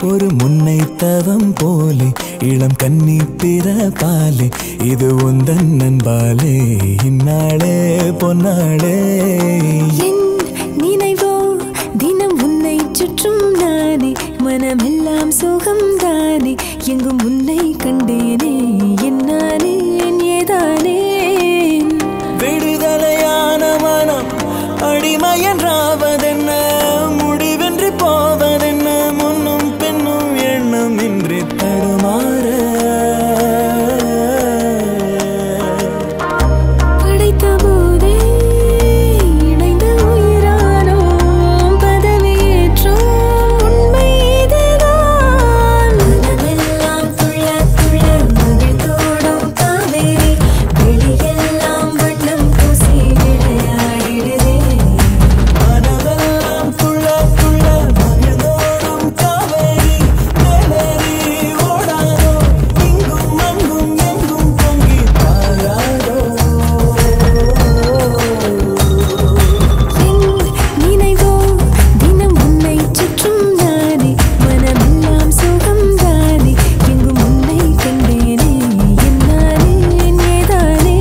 ஒரு முன்னை தவம் போலே இளம் கன்னி பிறப்பாலே இது உந்தன் நண்பாலே இந்நாளே பொன்னாளே என் நினைவோ தினம் உன்னை சுற்றும் நானே மனமெல்லாம் சுகம் தானே எங்கும் உன்னை கண்டேனே என்னானே ஏதானே விடுதலையான மனம் அடிமை என்றாவதென்ன முடிவென்று போவதென்ன முன்னும் பெண்ணும் எண்ணம் இன்றி தடுமாற படைத்த போதே இணைந்த உயிரானோ பதவியேற்றோம் உண்மை இதுதான் மனமெல்லாம் துள்ள துள்ள மகிழ்ந்தோடும் காவேரி வெளியெல்லாம் வண்ணம் பூசி விளையாடிடுதே மனமெல்லாம் துள்ள துள்ள மகிழ்ந்தோடும் காவேரி மேலேறி ஓடாதோ இங்கும் அங்கும் எங்கும் பொங்கி பாயாதோ என் நினைவோ தினம் உன்னை சுற்றும் நானே மனமெல்லாம் சுகம் தானே எங்கும் உன்னை கண்டேனே என்னானே ஏதானே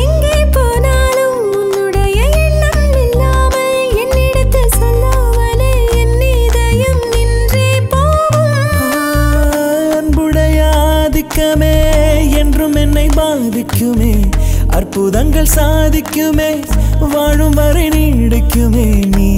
எங்கே போனாலும் உன்னுடைய எண்ணம் இல்லாமல் என்னிடத்தில் சொல்லாமலே என் இதயம் நின்றே போகும் அன்புடைய ஆதிக்கமே என்றும் என்னை பாதிக்குமே அற்புதங்கள் சாதிக்குமே வாழும் வரை நீடிக்குமே நீ